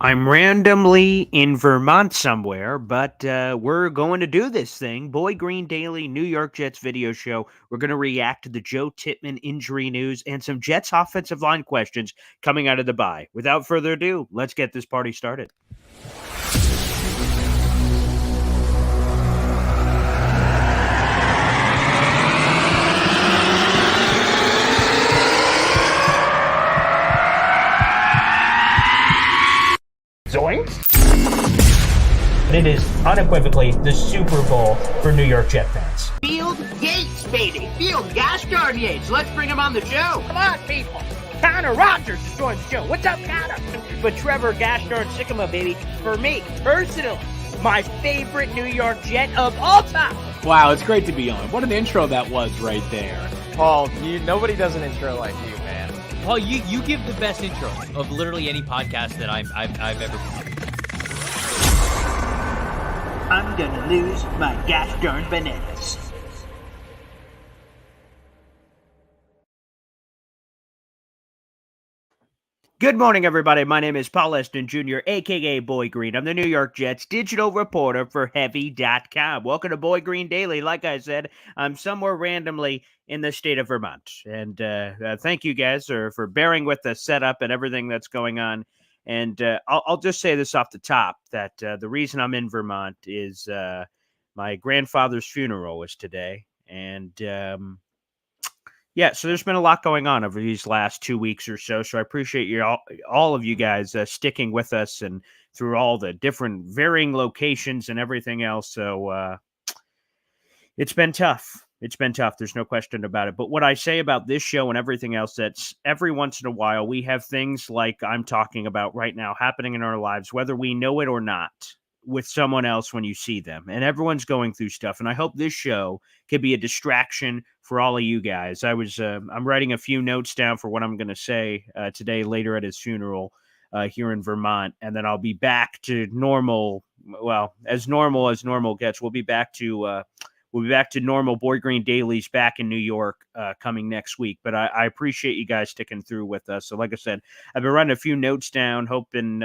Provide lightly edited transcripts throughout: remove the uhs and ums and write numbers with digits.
I'm randomly in Vermont somewhere, but we're going to do this thing. Boy Green Daily, New York Jets video show. We're going to react to the Joe Tippmann injury news and some Jets offensive line questions coming out of the bye. Without further ado, let's get this party started. Zoinks! It is unequivocally the Super Bowl for New York Jet fans. Field Yates, baby. Field Gosh darn Yates. Let's bring him on the show. Come on, people. Connor Rogers is joining the show. What's up, Connor? But Trevor Gosh darn Sycamore, baby, for me, personally, my favorite New York Jet of all time. Wow, it's great to be on. What an intro that was right there. Paul, nobody does an intro like you, man. Paul, you give the best intro of literally any podcast that I've ever been. I'm gonna lose my gosh darn bananas. Good morning, everybody. My name is Paul Eston Jr., a.k.a. Boy Green. I'm the New York Jets digital reporter for Heavy.com. Welcome to Boy Green Daily. Like I said, I'm somewhere randomly in the state of Vermont. And thank you guys for bearing with the setup and everything that's going on. And I'll just say this off the top, that the reason I'm in Vermont is my grandfather's funeral was today. And yeah, so there's been a lot going on over these last 2 weeks or so. So I appreciate you all of you guys sticking with us and through all the different varying locations and everything else. So it's been tough. It's been tough. There's no question about it. But what I say about this show and everything else, that's every once in a while, we have things like I'm talking about right now happening in our lives, whether we know it or not, with someone else when you see them. And everyone's going through stuff. And I hope this show could be a distraction for all of you guys. I'm writing a few notes down for what I'm going to say today, later at his funeral here in Vermont. And then I'll be back to normal. Well, as normal gets. We'll be back to normal Boy Green Dailies back in New York coming next week. But I appreciate you guys sticking through with us. So like I said, I've been writing a few notes down, hoping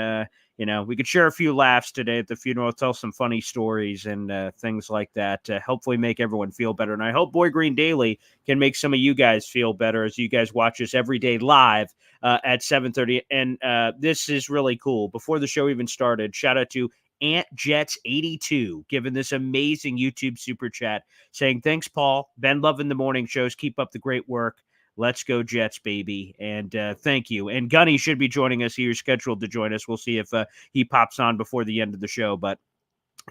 we could share a few laughs today at the funeral, tell some funny stories and things like that to hopefully make everyone feel better. And I hope Boy Green Daily can make some of you guys feel better as you guys watch us every day live at 7:30. And this is really cool. Before the show even started, shout out to Ant Jets 82 giving this amazing YouTube super chat saying, thanks, Paul. Been loving the morning shows. Keep up the great work. Let's go Jets, baby. And thank you. And Gunny should be joining us here, scheduled to join us. We'll see if he pops on before the end of the show. But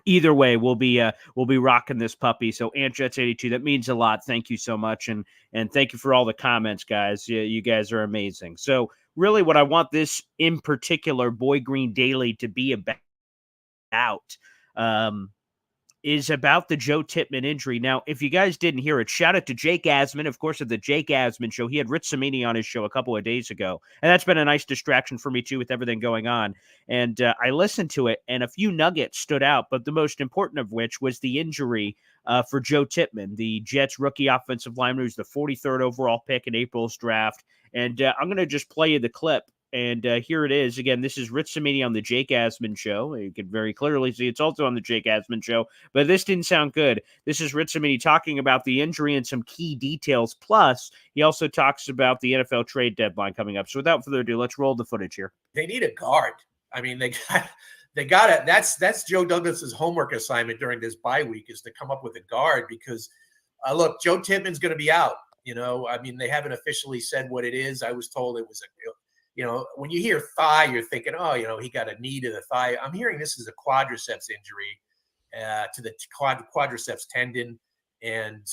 either way, we'll be rocking this puppy. So Ant Jets 82, that means a lot. Thank you so much. And thank you for all the comments, guys. You guys are amazing. So really what I want this in particular Boy Green Daily to be about is about the Joe Tippmann injury. Now, if you guys didn't hear it, shout out to Jake Asman, of course, of the Jake Asman Show. He had Rich Cimini on his show a couple of days ago, and that's been a nice distraction for me, too, with everything going on. And I listened to it, and a few nuggets stood out, but the most important of which was the injury for Joe Tippmann, the Jets rookie offensive lineman, who's the 43rd overall pick in April's draft. And I'm going to just play you the clip. And here it is. Again, this is Rich Cimini on the Jake Asman Show. You can very clearly see it's also on the Jake Asman Show, but this didn't sound good. This is Rich Cimini talking about the injury and some key details. Plus, he also talks about the NFL trade deadline coming up. So without further ado, let's roll the footage here. They need a guard. I mean, they got it. That's Joe Douglas's homework assignment during this bye week is to come up with a guard because, look, Joe Tippmann's going to be out. I mean, they haven't officially said what it is. I was told it was when you hear thigh, you're thinking, he got a knee to the thigh. I'm hearing this is a quadriceps injury to the quadriceps tendon. And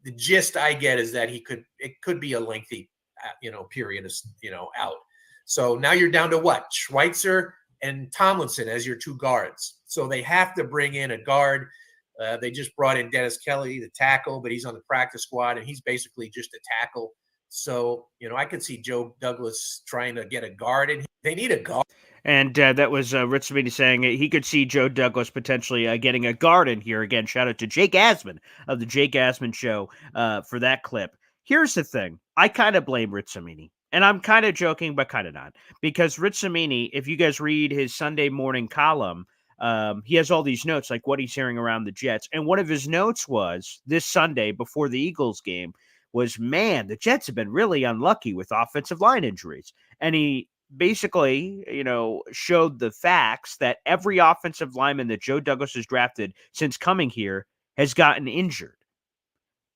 the gist I get is that it could be a lengthy, period of, out. So now you're down to what? Schweitzer and Tomlinson as your two guards. So they have to bring in a guard. They just brought in Dennis Kelly, the tackle, but he's on the practice squad and he's basically just a tackle. So, I could see Joe Douglas trying to get a guard in. They need a guard. And that was Rich Cimini saying he could see Joe Douglas potentially getting a guard in here. Again, shout out to Jake Asman of the Jake Asman Show for that clip. Here's the thing. I kind of blame Rich Cimini. and I'm kind of joking, but kind of not, because Rich Cimini, if you guys read his Sunday morning column, he has all these notes like what he's hearing around the Jets, and one of his notes was this Sunday before the Eagles game was, man, the Jets have been really unlucky with offensive line injuries, and he basically, showed the facts that every offensive lineman that Joe Douglas has drafted since coming here has gotten injured.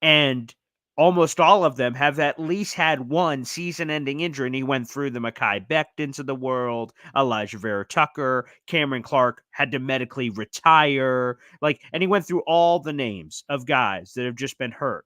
And almost all of them have at least had one season-ending injury, and he went through the Mekhi Bectons of the world, Elijah Vera Tucker, Cameron Clark had to medically retire, and he went through all the names of guys that have just been hurt.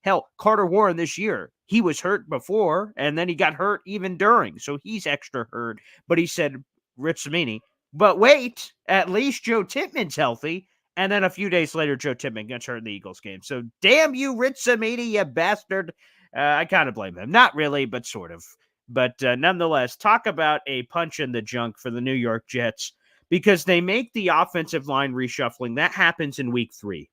Hell, Carter Warren this year, he was hurt before, and then he got hurt even during, so he's extra hurt. But he said, Rich Cimini, but wait, at least Joe Tippmann's healthy. And then a few days later, Joe Tippmann gets hurt in the Eagles game. So damn you, Rich Cimini, you bastard. I kind of blame him. Not really, but sort of. But nonetheless, talk about a punch in the junk for the New York Jets, because they make the offensive line reshuffling. That happens in week 3.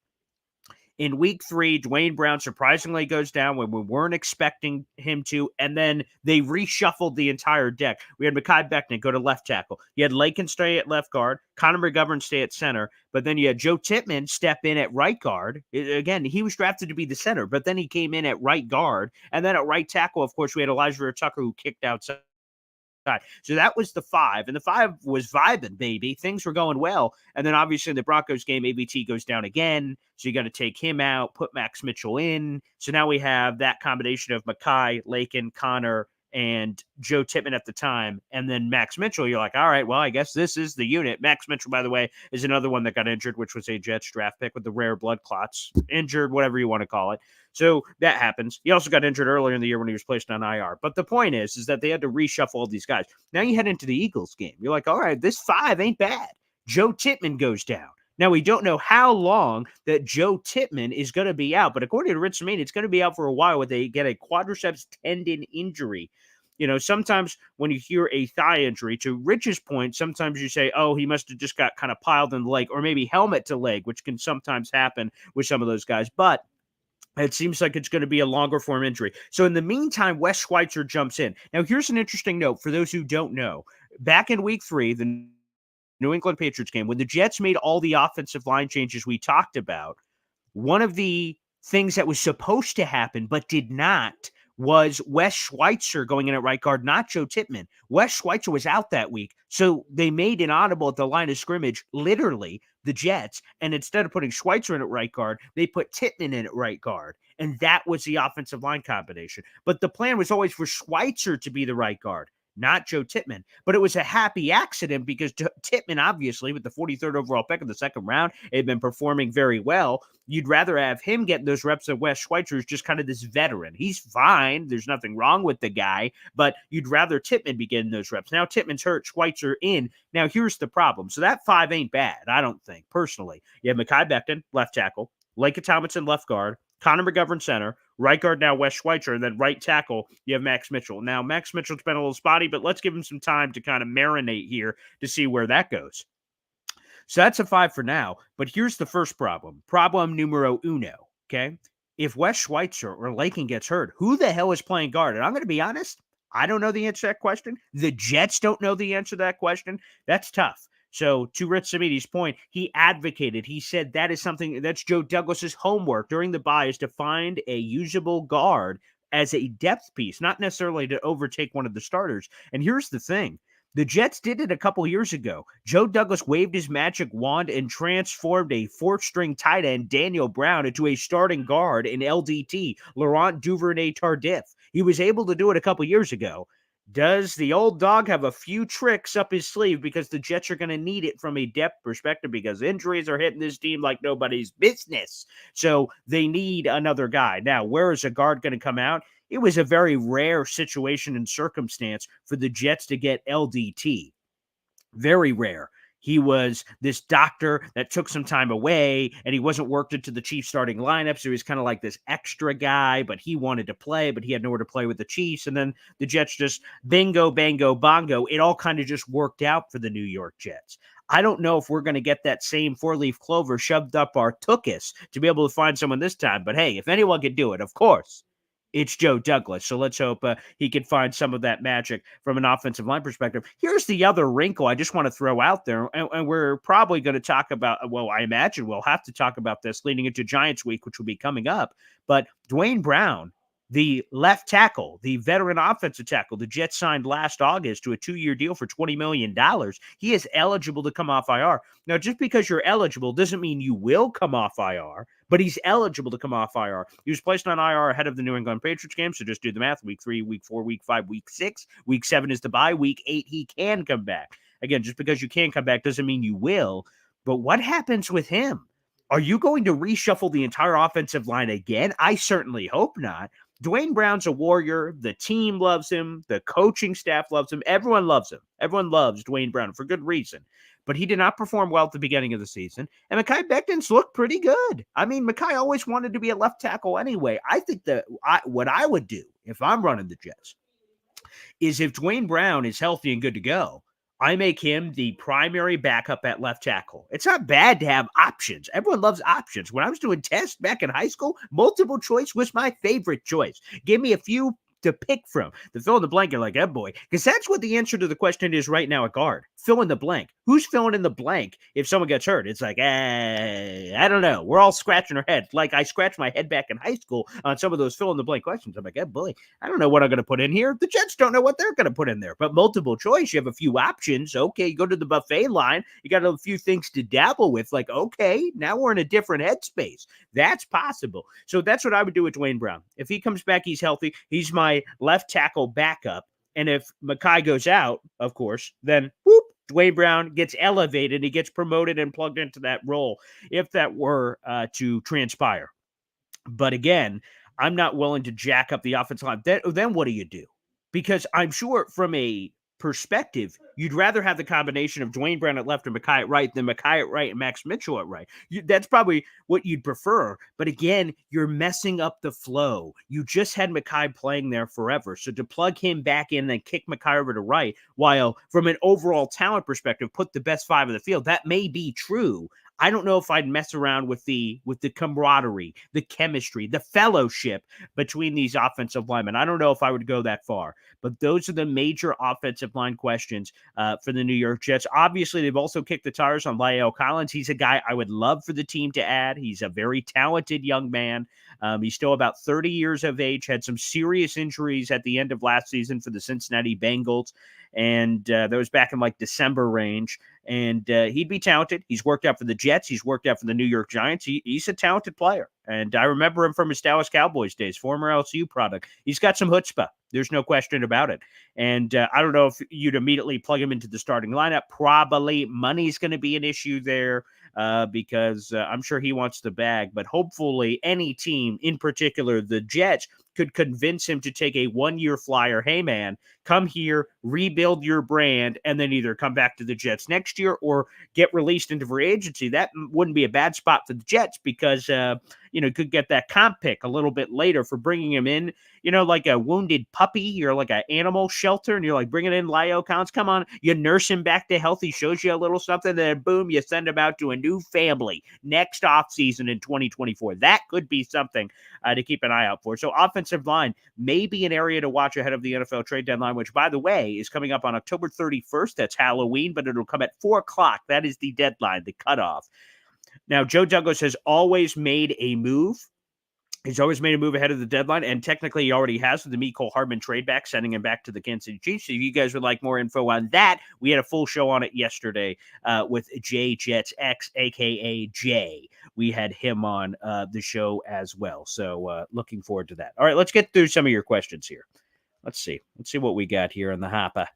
In week 3, Dwayne Brown surprisingly goes down when we weren't expecting him to, and then they reshuffled the entire deck. We had Mekhi Becton go to left tackle. You had Lakin stay at left guard, Connor McGovern stay at center, but then you had Joe Tippmann step in at right guard. Again, he was drafted to be the center, but then he came in at right guard, and then at right tackle, of course, we had Elijah Vera Tucker, who kicked outside. So that was the 5, and the 5 was vibing, baby. Things were going well. And then obviously in the Broncos game, ABT goes down again. So you got to take him out, put Max Mitchell in. So now we have that combination of Mekhi, Lakin, Connor, and Joe Tippmann at the time. And then Max Mitchell, you're like, all right, well, I guess this is the unit. Max Mitchell, by the way, is another one that got injured, which was a Jets draft pick with the rare blood clots. Injured, whatever you want to call it. So that happens. He also got injured earlier in the year when he was placed on IR. But the point is that they had to reshuffle all these guys. Now you head into the Eagles game. You're like, all right, this 5 ain't bad. Joe Tippmann goes down. Now, we don't know how long that Joe Tippmann is going to be out, but according to Rich Cimini, it's going to be out for a while where they get a quadriceps tendon injury. Sometimes when you hear a thigh injury, to Rich's point, sometimes you say, oh, he must have just got kind of piled in the leg, or maybe helmet to leg, which can sometimes happen with some of those guys. But it seems like it's going to be a longer form injury. So in the meantime, Wes Schweitzer jumps in. Now, here's an interesting note for those who don't know. Back in week 3, the New England Patriots game, when the Jets made all the offensive line changes we talked about, one of the things that was supposed to happen but did not was Wes Schweitzer going in at right guard, not Joe Tippmann. Wes Schweitzer was out that week, so they made an audible at the line of scrimmage, literally, the Jets, and instead of putting Schweitzer in at right guard, they put Tippmann in at right guard, and that was the offensive line combination. But the plan was always for Schweitzer to be the right guard, not Joe Tippmann. But it was a happy accident because Tippmann, obviously, with the 43rd overall pick in the second round, had been performing very well. You'd rather have him getting those reps than Wes Schweitzer, who's just kind of this veteran. He's fine. There's nothing wrong with the guy, but you'd rather Tippmann be getting those reps. Now Tippmann's hurt, Schweitzer in. Now here's the problem. So that 5 ain't bad, I don't think, personally. You have Mekhi Becton, left tackle, Lakin Tomlinson, left guard, Connor McGovern, center, right guard now Wes Schweitzer, and then right tackle, you have Max Mitchell. Now, Max Mitchell's been a little spotty, but let's give him some time to kind of marinate here to see where that goes. So that's a 5 for now, but here's the first problem. Problem numero uno, okay? If Wes Schweitzer or Lakin gets hurt, who the hell is playing guard? And I'm going to be honest, I don't know the answer to that question. The Jets don't know the answer to that question. That's tough. So to Rich Cimini's point, he advocated, he said that is something, that's Joe Douglas's homework during the bye, is to find a usable guard as a depth piece, not necessarily to overtake one of the starters. And here's the thing. The Jets did it a couple years ago. Joe Douglas waved his magic wand and transformed a fourth-string tight end, Daniel Brown, into a starting guard in LDT, Laurent Duvernay-Tardif. He was able to do it a couple years ago. Does the old dog have a few tricks up his sleeve? Because the Jets are going to need it from a depth perspective because injuries are hitting this team like nobody's business. So they need another guy. Now, where is a guard going to come out? It was a very rare situation and circumstance for the Jets to get LDT. Very rare. He was this doctor that took some time away, and he wasn't worked into the Chiefs starting lineup, so he was kind of like this extra guy, but he wanted to play, but he had nowhere to play with the Chiefs, and then the Jets just bingo, bango, bongo. It all kind of just worked out for the New York Jets. I don't know if we're going to get that same four-leaf clover shoved up our tuchus to be able to find someone this time, but hey, if anyone could do it, of course, it's Joe Douglas. So let's hope he can find some of that magic from an offensive line perspective. Here's the other wrinkle I just want to throw out there, and we're probably going to talk about, well, I imagine we'll have to talk about this leading into Giants week, which will be coming up. But Dwayne Brown, the left tackle, the veteran offensive tackle, the Jets signed last August to a 2-year deal for $20 million. He is eligible to come off IR. Now, just because you're eligible doesn't mean you will come off IR, but he's eligible to come off IR. He was placed on IR ahead of the New England Patriots game, so just do the math. Week 3, Week 4, Week 5, Week 6. Week 7 is the bye. Week 8, he can come back. Again, just because you can come back doesn't mean you will. But what happens with him? Are you going to reshuffle the entire offensive line again? I certainly hope not. Dwayne Brown's a warrior. The team loves him. The coaching staff loves him. Everyone loves him. Everyone loves Dwayne Brown for good reason. But he did not perform well at the beginning of the season. And Mekhi Becton's looked pretty good. I mean, Mekhi always wanted to be a left tackle anyway. I think that what I would do if I'm running the Jets is if Dwayne Brown is healthy and good to go, I make him the primary backup at left tackle. It's not bad to have options. Everyone loves options. When I was doing tests back in high school, multiple choice was my favorite choice. Give me a few to pick from. The fill in the blank, you're like, oh boy. Because that's what the answer to the question is right now at guard. Fill in the blank. Who's filling in the blank if someone gets hurt? It's like, I don't know. We're all scratching our head. Like I scratched my head back in high school on some of those fill in the blank questions. I'm like, oh boy, I don't know what I'm going to put in here. The Jets don't know what they're going to put in there. But multiple choice, you have a few options. Okay, you go to the buffet line. You got a few things to dabble with. Like, okay, now we're in a different headspace. That's possible. So that's what I would do with Dwayne Brown. If he comes back, he's healthy. He's my left tackle backup. And if Mekhi goes out, of course, then whoop, Dwayne Brown gets elevated. He gets promoted and plugged into that role if that were to transpire. But again, I'm not willing to jack up the offensive line. Then what do you do? Because I'm sure from a perspective, you'd rather have the combination of Dwayne Brown at left and Mekhi at right than Mekhi at right and Max Mitchell at right. That's probably what you'd prefer. But again, you're messing up the flow. You just had Mekhi playing there forever. So to plug him back in and kick Mekhi over to right, while from an overall talent perspective, put the best 5 in the field, that may be true. I don't know if I'd mess around with the camaraderie, the chemistry, the fellowship between these offensive linemen. I don't know if I would go that far, but those are the major offensive line questions for the New York Jets. Obviously, they've also kicked the tires on La'el Collins. He's a guy I would love for the team to add. He's a very talented young man. He's still about 30 years of age, had some serious injuries at the end of last season for the Cincinnati Bengals, and that was back in like December range. And he'd be talented. He's worked out for the Jets. He's worked out for the New York Giants. He's a talented player. And I remember him from his Dallas Cowboys days, former LSU product. He's got some chutzpah. There's no question about it. And I don't know if you'd immediately plug him into the starting lineup. Probably money's going to be an issue there because I'm sure he wants the bag. But hopefully any team, in particular the Jets, could convince him to take a 1-year flyer. Hey, man, come here, rebuild your brand, and then either come back to the Jets next year or get released into free agency. That wouldn't be a bad spot for the Jets because, could get that comp pick a little bit later for bringing him in, like a wounded puppy. You're like an animal shelter, and you're like bringing in La'el Collins. Come on, you nurse him back to health. He shows you a little something, then boom, you send him out to a new family next offseason in 2024. That could be something to keep an eye out for. So offensive line may be an area to watch ahead of the NFL trade deadline, which, by the way, is coming up on October 31st. That's Halloween, but it'll come at 4 o'clock. That is the deadline, the cutoff. Now, Joe Douglas has always made a move. He's always made a move ahead of the deadline, and technically he already has with the Mecole Hardman trade back, sending him back to the Kansas City Chiefs. So if you guys would like more info on that, we had a full show on it yesterday with Jay Jets X, a.k.a. Jay. We had him on the show as well. So looking forward to that. All right, let's get through some of your questions here. Let's see. Let's see what we got here in the hopper.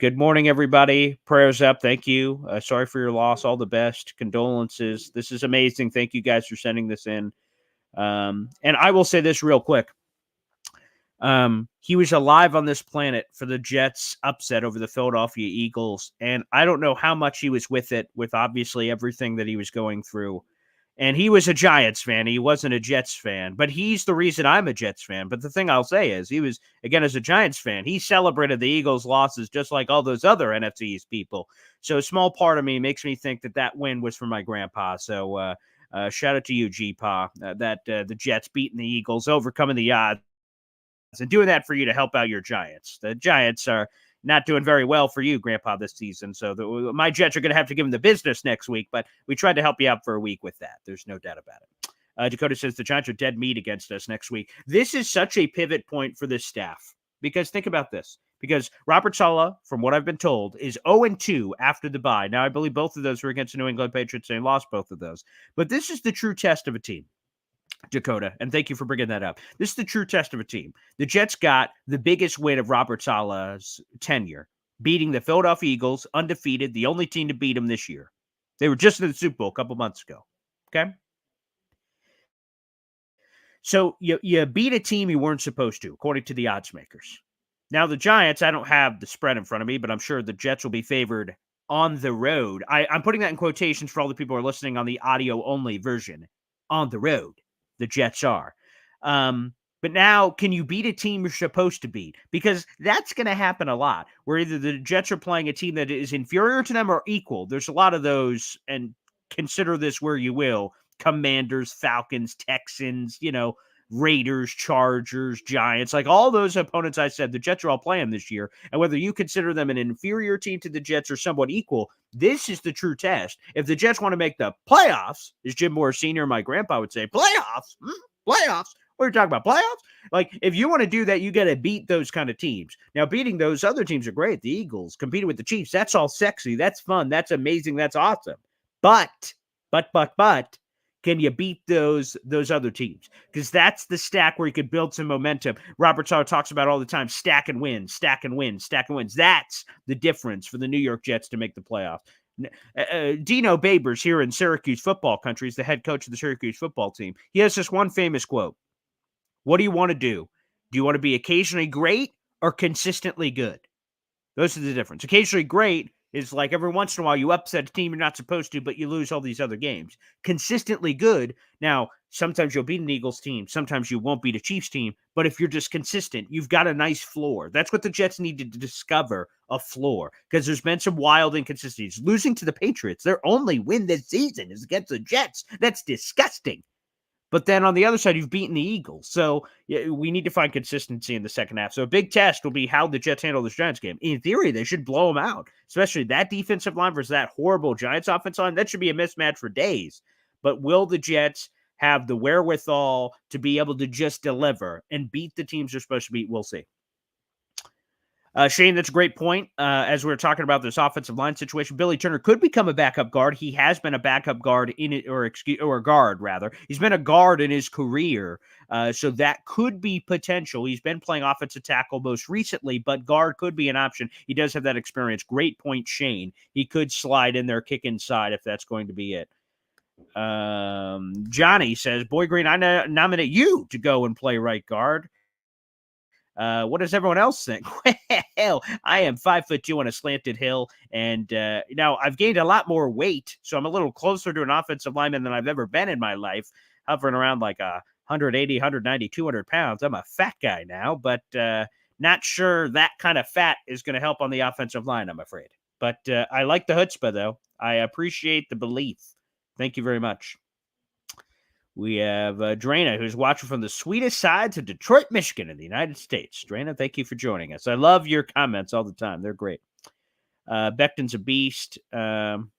Good morning, everybody. Prayers up. Thank you. Sorry for your loss. All the best. Condolences. This is amazing. Thank you guys for sending this in. And I will say this real quick. He was alive on this planet for the Jets upset over the Philadelphia Eagles. And I don't know how much he was with it, with obviously everything that he was going through. And he was a Giants fan. He wasn't a Jets fan, but he's the reason I'm a Jets fan. But the thing I'll say is he was, again, as a Giants fan, he celebrated the Eagles' losses just like all those other NFC East people. So a small part of me makes me think that win was for my grandpa. So Shout out to you, G-Pa, that the Jets beating the Eagles, overcoming the odds, and doing that for you to help out your Giants. The Giants are not doing very well for you, Grandpa, this season. So my Jets are going to have to give them the business next week, but we tried to help you out for a week with that. There's no doubt about it. Dakota says the Giants are dead meat against us next week. This is such a pivot point for this staff because think about this. Because Robert Saleh, from what I've been told, is 0-2 after the bye. Now, I believe both of those were against the New England Patriots, and they lost both of those. But this is the true test of a team, Dakota, and thank you for bringing that up. This is the true test of a team. The Jets got the biggest win of Robert Saleh's tenure, beating the Philadelphia Eagles, undefeated, the only team to beat them this year. They were just in the Super Bowl a couple months ago. Okay? So you beat a team you weren't supposed to, according to the odds makers. Now, the Giants, I don't have the spread in front of me, but I'm sure the Jets will be favored on the road. I'm putting that in quotations for all the people who are listening on the audio-only version. On the road, the Jets are. But now, can you beat a team you're supposed to beat? Because that's going to happen a lot, where either the Jets are playing a team that is inferior to them or equal. There's a lot of those, and consider this where you will. Commanders, Falcons, Texans, Raiders, Chargers, Giants, like all those opponents I said, the Jets are all playing this year. And whether you consider them an inferior team to the Jets or somewhat equal, this is the true test. If the Jets want to make the playoffs, as Jim Morris Sr., my grandpa would say, playoffs? Playoffs? What are you talking about? Playoffs? Like, if you want to do that, you got to beat those kind of teams. Now, beating those other teams are great. The Eagles, competing with the Chiefs, that's all sexy. That's fun. That's amazing. That's awesome. But, can you beat those other teams? Because that's the stack where you could build some momentum. Robert Saleh talks about all the time, stack and win, stack and win, stack and wins. That's the difference for the New York Jets to make the playoffs. Dino Babers here in Syracuse football country is the head coach of the Syracuse football team. He has this one famous quote. What do you want to do? Do you want to be occasionally great or consistently good? Those are the difference. Occasionally great is like every once in a while you upset a team you're not supposed to, but you lose all these other games. Consistently good. Now, sometimes you'll beat an Eagles team. Sometimes you won't beat a Chiefs team. But if you're just consistent, you've got a nice floor. That's what the Jets need to discover, a floor. Because there's been some wild inconsistencies. Losing to the Patriots, their only win this season is against the Jets. That's disgusting. But then on the other side, you've beaten the Eagles. So we need to find consistency in the second half. So a big test will be how the Jets handle this Giants game. In theory, they should blow them out, especially that defensive line versus that horrible Giants offensive line. That should be a mismatch for days. But will the Jets have the wherewithal to be able to just deliver and beat the teams they're supposed to beat? We'll see. Shane, that's a great point. As we were talking about this offensive line situation, Billy Turner could become a backup guard. He has been a backup guard or guard rather. He's been a guard in his career, so that could be potential. He's been playing offensive tackle most recently, but guard could be an option. He does have that experience. Great point, Shane. He could slide in there, kick inside if that's going to be it. Johnny says, Boy Green, I nominate you to go and play right guard. What does everyone else think? Well, I am 5'2" on a slanted hill, and now I've gained a lot more weight, so I'm a little closer to an offensive lineman than I've ever been in my life, hovering around like 180, 190, 200 pounds. I'm a fat guy now, but not sure that kind of fat is going to help on the offensive line, I'm afraid. But I like the chutzpah, though. I appreciate the belief. Thank you very much. We have Drana, who's watching from the sweetest sides of Detroit, Michigan in the United States. Drana, thank you for joining us. I love your comments all the time. They're great. Becton's a beast. John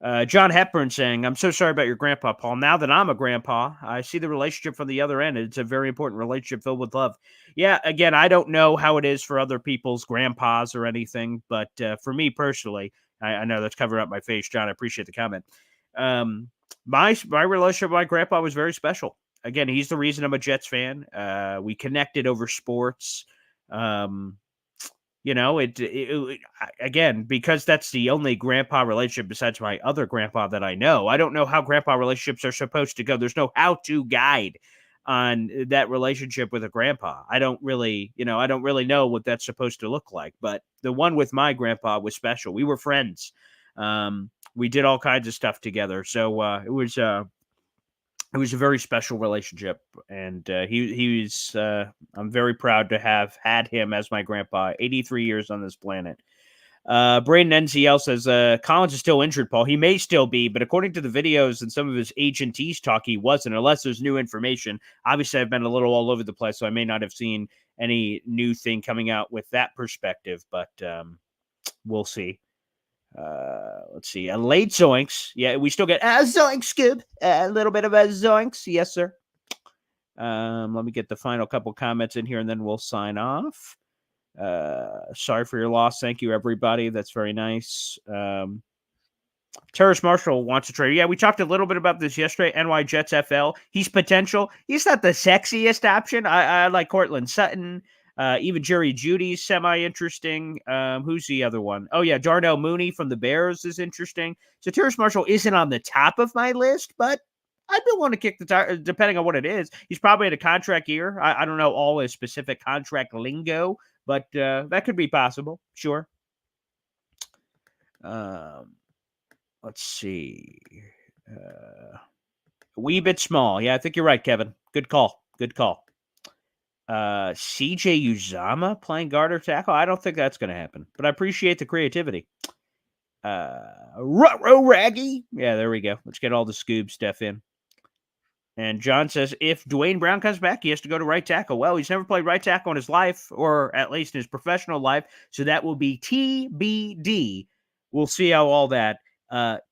Hepburn saying, I'm so sorry about your grandpa, Paul. Now that I'm a grandpa, I see the relationship from the other end. It's a very important relationship filled with love. Yeah, again, I don't know how it is for other people's grandpas or anything, but for me personally, I know that's covering up my face, John. I appreciate the comment. My relationship with my grandpa was very special. Again, he's the reason I'm a Jets fan. We connected over sports. Again, because that's the only grandpa relationship besides my other grandpa that I know. I don't know how grandpa relationships are supposed to go. There's no how-to guide on that relationship with a grandpa. I don't really know what that's supposed to look like. But the one with my grandpa was special. We were friends. We did all kinds of stuff together. So it was a very special relationship. And he was I'm very proud to have had him as my grandpa, 83 years on this planet. Braden NCL says Collins is still injured, Paul. He may still be, but according to the videos and some of his agentees talk, he wasn't, unless there's new information. Obviously, I've been a little all over the place, so I may not have seen any new thing coming out with that perspective, but we'll see. Let's see. A late zoinks. Yeah, we still get a zoink scoop. A little bit of a zoinks. Yes, sir. Let me get the final couple comments in here, and then we'll sign off. Sorry for your loss. Thank you, everybody. That's very nice. Terrace Marshall wants to trade. Yeah, we talked a little bit about this yesterday. NY Jets FL. He's potential. He's not the sexiest option. I like Cortland Sutton. Even Jerry Judy's semi-interesting. Who's the other one? Oh, yeah, Darnell Mooney from the Bears is interesting. So Terrace Marshall isn't on the top of my list, but I'd be willing to kick the tire, depending on what it is. He's probably at a contract year. I don't know all his specific contract lingo, but that could be possible. Sure. Let's see. A wee bit small. Yeah, I think you're right, Kevin. Good call. Good call. CJ Uzama playing guard or tackle? I don't think that's going to happen, but I appreciate the creativity. Ruh-roh Raggy. Yeah, there we go. Let's get all the Scoob stuff in. And John says, if Dwayne Brown comes back, he has to go to right tackle. Well, he's never played right tackle in his life, or at least in his professional life, so that will be TBD. We'll see how all that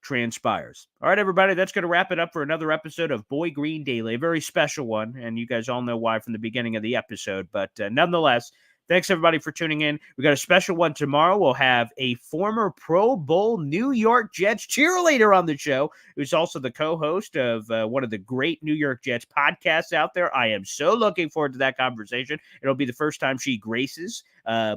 transpires. All right, everybody, that's going to wrap it up for another episode of Boy Green Daily, a very special one, and you guys all know why from the beginning of the episode, but nonetheless, thanks, everybody, for tuning in. We got a special one tomorrow. We'll have a former Pro Bowl New York Jets cheerleader on the show, who's also the co-host of one of the great New York Jets podcasts out there. I am so looking forward to that conversation. It'll be the first time she graces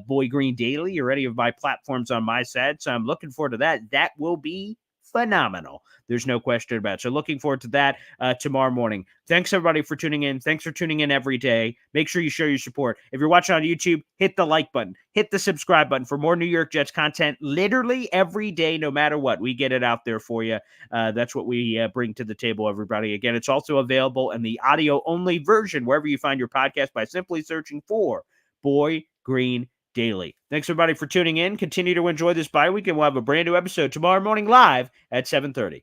Boy Green Daily or any of my platforms on my side, so I'm looking forward to that. That will be phenomenal. There's no question about it. So looking forward to that tomorrow morning. Thanks, everybody, for tuning in. Thanks for tuning in every day. Make sure you show your support. If you're watching on YouTube, hit the like button. Hit the subscribe button for more New York Jets content literally every day, no matter what. We get it out there for you. That's what we bring to the table, everybody. Again, it's also available in the audio-only version wherever you find your podcast by simply searching for Boy Green Daily. Thanks, everybody, for tuning in. Continue to enjoy this bye week, and we'll have a brand new episode tomorrow morning live at 7:30.